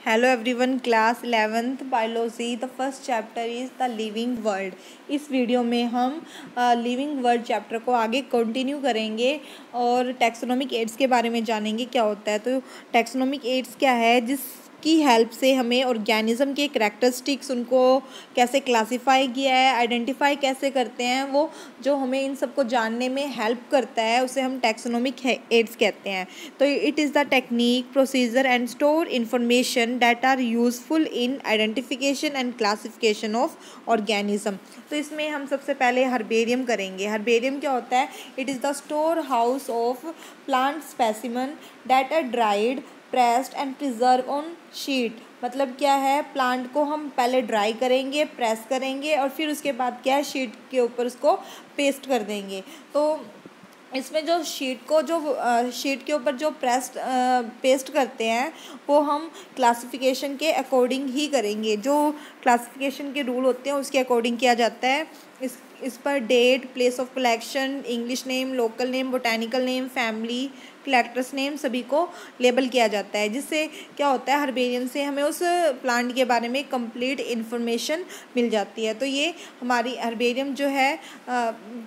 Hello everyone, class 11th biology. The first chapter is the living world. इस video में हम living world chapter को आगे continue करेंगे और टैक्सोनॉमिक एड्स के बारे में जानेंगे क्या होता है। तो टैक्सोनॉमिक एड्स क्या है, जिसकी हेल्प से हमें ऑर्गेनिज्म के करैक्टरिस्टिक्स, उनको कैसे क्लासीफाई किया है, आइडेंटिफाई कैसे करते हैं, वो जो हमें इन सबको जानने में हेल्प करता है उसे हम टैक्सोनॉमिक एड्स कहते हैं। तो it is the technique, procedure and store information that are useful in identification and classification of organism. तो इसमें हम सबसे पहले हर्बेरियम करेंगे। हर्बेरियम क्या होता है? It is the store house of plant specimen that are dried, pressed and preserve on sheet. मतलब क्या है, प्लांट को हम पहले ड्राई करेंगे, प्रेस करेंगे और फिर उसके बाद क्या है, शीट के ऊपर उसको पेस्ट कर देंगे। तो इसमें जो शीट के ऊपर जो पेस्ट करते हैं वो हम क्लासिफिकेशन के अकॉर्डिंग ही करेंगे। जो क्लासिफिकेशन के रूल होते हैं उसके अकॉर्डिंग किया जाता है। इस पर date, place of collection, English name, local name, botanical name, family, collectors name सभी को लेबल किया जाता है। जिससे क्या होता है, हर्बेरियम से हमें उस प्लांट के बारे में कंप्लीट इन्फॉर्मेशन मिल जाती है। तो ये हमारी हर्बेरियम जो है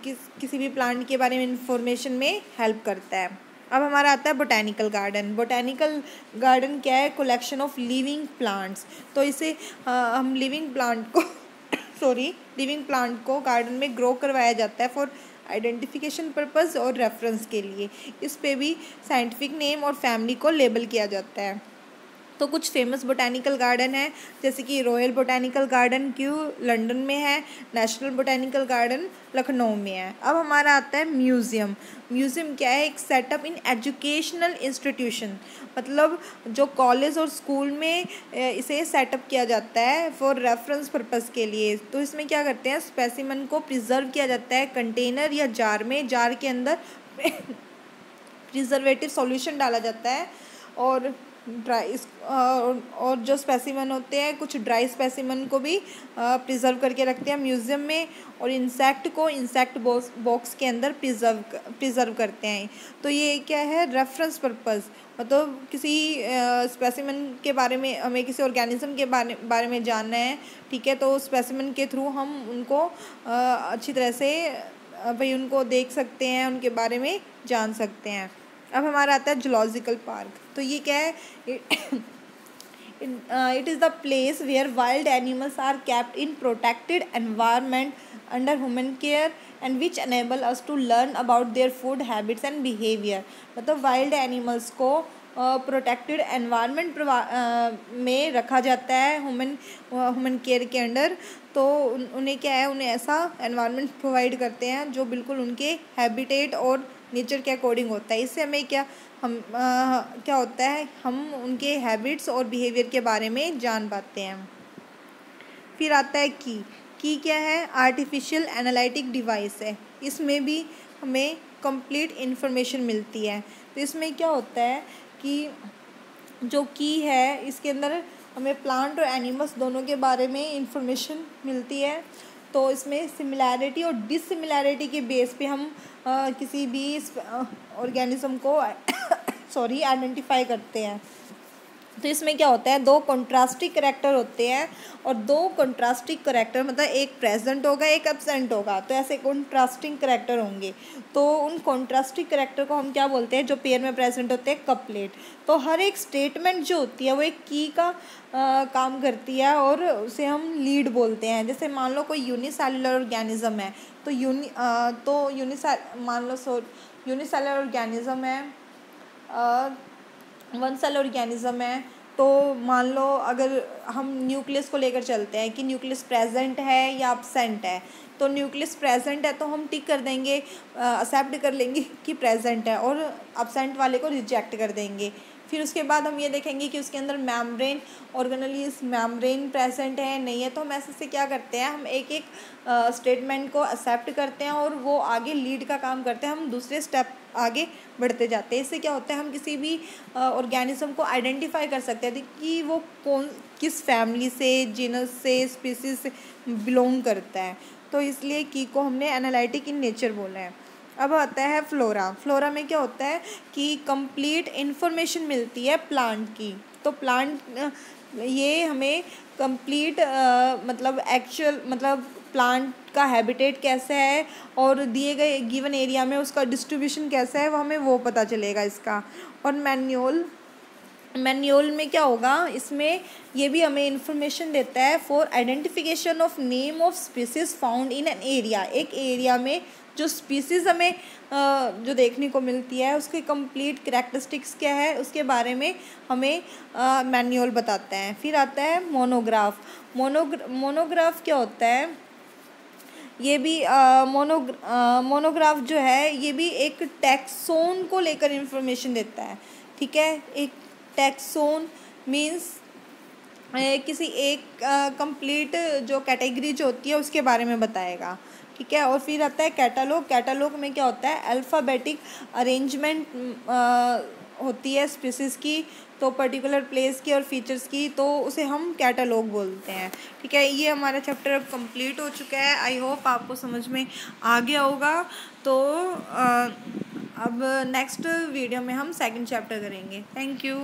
किसी भी प्लांट के बारे में इंफॉर्मेशन में हेल्प करता है। अब हमारा आता है बोटैनिकल गार्डन। बोटैनिकल गार्डन क्या है? Collection of living plants. तो इसे हम लिविंग प्लांट को गार्डन में ग्रो करवाया जाता है फॉर आइडेंटिफिकेशन पर्पस और रेफरेंस के लिए। इस पे भी साइंटिफिक नेम और फैमिली को लेबल किया जाता है। तो कुछ फेमस बोटैनिकल गार्डन है, जैसे कि royal botanical garden Q London में है, नेशनल बोटैनिकल गार्डन लखनऊ में है। अब हमारा आता है म्यूज़ियम। म्यूज़ियम क्या है? एक सेटअप इन एजुकेशनल इंस्टीट्यूशन। मतलब जो कॉलेज और स्कूल में इसे सेटअप किया जाता है फॉर रेफरेंस पर्पस के लिए। तो इसमें क्या करते हैं, स्पेसिमन को प्रिजर्व किया जाता है कंटेनर या जार में। जार के अंदर प्रिजर्वेटिव सॉल्यूशन डाला जाता है और और जो स्पेसिमन होते हैं, कुछ ड्राई स्पेसिमन को भी प्रिजर्व करके रखते हैं म्यूज़ियम में, और इंसेक्ट बॉक्स के अंदर प्रिजर्व करते हैं। तो ये क्या है? Reference purpose. मतलब किसी स्पेसिमन के बारे में, हमें किसी ऑर्गेनिज्म के बारे में जानना है, ठीक है, तो स्पेसिमन के थ्रू हम उनको अच्छी तरह से भाई उनको देख सकते हैं, उनके बारे में जान सकते हैं। अब हमारा आता है जूलॉजिकल पार्क। तो ये क्या है? It is the place where wild animals are kept in protected environment under human care and which enable us to learn about their food habits and behaviour. मतलब वाइल्ड एनिमल्स को protected environment में रखा जाता है human care के under. तो उन्हें क्या है, उन्हें ऐसा एनवायरनमेंट प्रोवाइड करते हैं जो बिल्कुल उनके हैबिटेट और नेचर के अकॉर्डिंग होता है। इससे हमें क्या होता है, हम उनके हैबिट्स और बिहेवियर के बारे में जान पाते हैं। फिर आता है की क्या है? आर्टिफिशियल एनालिटिक डिवाइस है। इसमें भी हमें कंप्लीट इन्फॉर्मेशन मिलती है। तो इसमें क्या होता है कि जो की है, इसके अंदर हमें प्लांट और एनिमल्स दोनों के बारे में इंफॉर्मेशन मिलती है। तो इसमें सिमिलैरिटी और डिससिमिलैरिटी के बेस पे हम किसी भी ऑर्गेनिज्म को आइडेंटिफाई करते हैं। तो इसमें क्या होता है, दो कंट्रास्टिंग करैक्टर होते हैं, और दो कंट्रास्टिंग करैक्टर मतलब एक प्रेजेंट होगा, एक एब्सेंट होगा। तो ऐसे कंट्रास्टिंग करैक्टर होंगे। तो उन कंट्रास्टिंग करैक्टर को हम क्या बोलते हैं? जो पेयर में प्रेजेंट होते हैं, कपलेट। तो हर एक स्टेटमेंट जो होती है वो एक की का काम करती है और उसे हम लीड बोलते हैं। जैसे मान लो कोई यूनिसेलुलर ऑर्गेनिज्म है, तो यूनिसेलुलर ऑर्गेनिज्म है, वन सेल ऑर्गेनिज्म है। तो मान लो अगर हम न्यूक्लियस को लेकर चलते हैं कि न्यूक्लियस प्रेजेंट है या अब्सेंट है। तो न्यूक्लियस प्रेजेंट है तो हम टिक कर देंगे, एक्सेप्ट कर लेंगे कि प्रेजेंट है, और अब्सेंट वाले को रिजेक्ट कर देंगे। फिर उसके बाद हम ये देखेंगे कि उसके अंदर मेम्ब्रेन ऑर्गेनेलिस मेम्ब्रेन प्रेजेंट है नहीं है। तो हम ऐसे से क्या करते हैं, हम एक एक स्टेटमेंट को एक्सेप्ट करते हैं और वो आगे लीड का काम करते हैं, हम दूसरे स्टेप आगे बढ़ते जाते हैं। इससे क्या होता है, हम किसी भी ऑर्गेनिज्म को आइडेंटिफाई कर सकते हैं कि वो किस फैमिली से, जीनस से, स्पीसीज से बिलोंग करता है। तो इसलिए की को हमने एनालिटिक इन नेचर बोला है। अब आता है फ्लोरा। फ्लोरा में क्या होता है कि कंप्लीट इन्फॉर्मेशन मिलती है प्लांट की। तो प्लांट ये हमें कंप्लीट मतलब एक्चुअल मतलब प्लांट का हैबिटेट कैसा है और दिए गए गिवन एरिया में उसका डिस्ट्रीब्यूशन कैसा है, वो हमें वो पता चलेगा इसका। और मैन्युअल में क्या होगा, इसमें ये भी हमें इंफॉर्मेशन देता है for identification of name of species found in an area. एक एरिया में जो स्पीसीज़ हमें जो देखने को मिलती है उसकी कंप्लीट कैरेक्टरिस्टिक्स क्या है उसके बारे में हमें मैन्युअल बताता है। फिर आता है मोनोग्राफ। मोनोग्राफ क्या होता है, ये भी मोनोग्राफ जो है ये भी एक टैक्सोन को लेकर इंफॉर्मेशन देता है। ठीक है, एक टैक्सोन मीन्स किसी एक कंप्लीट जो कैटेगरी जो होती है उसके बारे में बताएगा। ठीक है, और फिर आता है कैटलॉग। कैटलॉग में क्या होता है, अल्फ़ाबेटिक अरेंजमेंट होती है स्पीसीज़ की, तो पर्टिकुलर प्लेस की और फीचर्स की, तो उसे हम कैटलॉग बोलते हैं। ठीक है, ये हमारा चैप्टर अब कंप्लीट हो चुका है। आई होप आपको समझ में आ गया होगा। तो अब नेक्स्ट वीडियो में हम सेकंड चैप्टर करेंगे। Thank you.